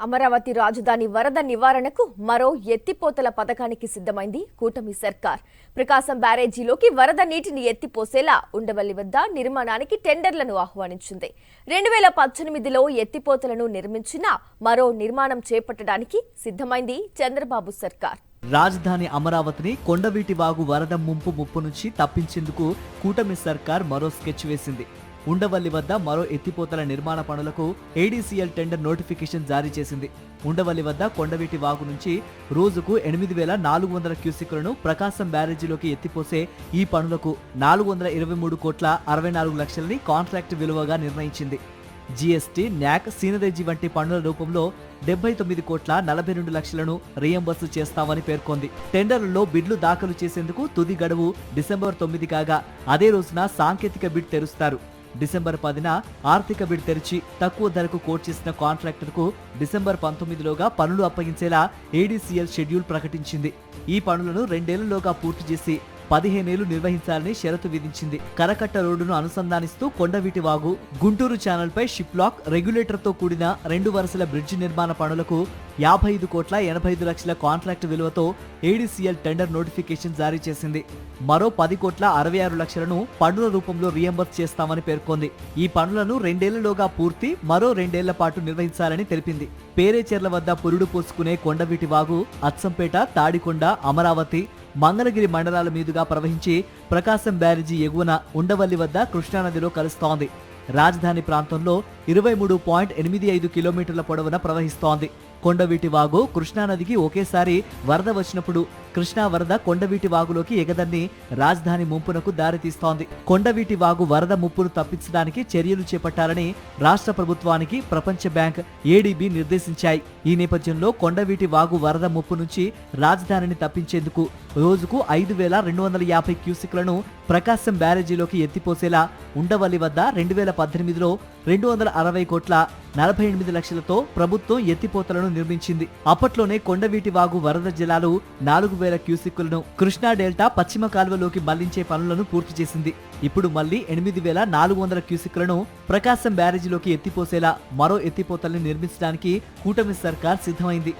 అమరావతి రాజధాని వరద నివారణకు మరో ఎత్తిపోతల పథకానికి సిద్ధమైంది కూటమి సర్కార్. ప్రకాశం బ్యారేజీలోకి వరద నీటిని ఎత్తిపోసేలా ఉండవల్లి వద్ద నిర్మాణానికి టెండర్లను ఆహ్వానించింది. 2018లో ఎత్తిపోతలను నిర్మించిన మరో నిర్మాణం చేపట్టడానికి సిద్ధమైంది చంద్రబాబు సర్కార్. రాజధాని అమరావతిని కొండవీటి వాగు వరద ముప్పు నుంచి తప్పించేందుకు కూటమి సర్కార్ మరో స్కెచ్ వేసింది. ఉండవల్లి వద్ద మరో ఎత్తిపోతల నిర్మాణ పనులకు ఏడీసీఎల్ టెండర్ నోటిఫికేషన్ జారీ చేసింది. ఉండవల్లి వద్ద కొండవీటి వాగు నుంచి రోజుకు 8,400 క్యూసెక్కులను ప్రకాశం బ్యారేజీలోకి ఎత్తిపోసే ఈ పనులకు 423,64,00,000ని కాంట్రాక్ట్ విలువగా నిర్ణయించింది. జీఎస్టీ, న్యాక్, సీనరేజీ వంటి పన్నుల రూపంలో 79,42,00,000లను రీయింబర్స్ చేస్తామని పేర్కొంది. టెండర్లలో బిడ్లు దాఖలు చేసేందుకు తుది గడువు డిసెంబర్ 9 కాగా అదే రోజున సాంకేతిక బిడ్ తెరుస్తారు. డిసెంబర్ 10న ఆర్థిక బిడ్ తెరిచి తక్కువ ధరకు కోట్ చేసిన కాంట్రాక్టర్కు డిసెంబర్ 19లోగా పనులు అప్పగించేలా ఏడీసీఎల్ షెడ్యూల్ ప్రకటించింది. ఈ పనులను 2 ఏళ్లలోగా పూర్తి చేసి 15 ఏళ్లు నిర్వహించాలని షరతు విధించింది. కరకట్ట రోడ్డును అనుసంధానిస్తూ కొండవీటి వాగు, గుంటూరు ఛానల్పై షిప్ లాక్, రెగ్యులేటర్తో కూడిన 2 వరుసల బ్రిడ్జి నిర్మాణ పనులకు 55,85,00,000 కాంట్రాక్ట్ విలువతో ఏడీసీఎల్ టెండర్ నోటిఫికేషన్ జారీ చేసింది. మరో 10,66,00,000ను పన్నుల రూపంలో రీయింబర్స్ చేస్తామని పేర్కొంది. ఈ పనులను 2 ఏళ్లలోగా పూర్తి, మరో 2 ఏళ్ల పాటు నిర్వహించాలని తెలిపింది. పేరేచెర్ల వద్ద పురుడు పోసుకునే కొండవీటి వాగు అచ్చంపేట, తాడికొండ, అమరావతి, మంగళగిరి మండలాల మీదుగా ప్రవహించి ప్రకాశం బ్యారేజీ ఎగువన ఉండవల్లి వద్ద కృష్ణానదిలో కలుస్తోంది. రాజధాని ప్రాంతంలో 23.85 కిలోమీటర్ల పొడవున ప్రవహిస్తోంది. కొండవీటి వాగు కృష్ణానదికి ఒకేసారి వరద వచ్చినప్పుడు కృష్ణా వరద కొండవీటి వాగులోకి ఎగదన్ని రాజధాని ముంపునకు దారితీస్తోంది. కొండవీటి వాగు వరద ముప్పును తప్పించడానికి చర్యలు చేపట్టాలని రాష్ట్ర ప్రభుత్వానికి ప్రపంచ బ్యాంక్, ఏడీబీ నిర్దేశించాయి. ఈ నేపథ్యంలో కొండవీటి వాగు వరద ముప్పు నుంచి రాజధానిని తప్పించేందుకు రోజుకు 5,250 క్యూసెక్లను ప్రకాశం బ్యారేజీలోకి ఎత్తిపోసేలా ఉండవల్లి వద్ద 2018లో 260,48,00,000తో ప్రభుత్వం ఎత్తిపోతలను నిర్మించింది. అప్పట్లోనే కొండవీటి వాగు వరద జలాలు 4,000 క్యూసెక్కులను కృష్ణా డెల్టా పశ్చిమ కాలువలోకి మళ్లించే పనులను పూర్తి చేసింది. ఇప్పుడు మళ్లీ 8,400 క్యూసెక్కులను ప్రకాశం బ్యారేజీలోకి ఎత్తిపోసేలా మరో ఎత్తిపోతల్ని నిర్మించడానికి కూటమి సర్కార్ సిద్ధమైంది.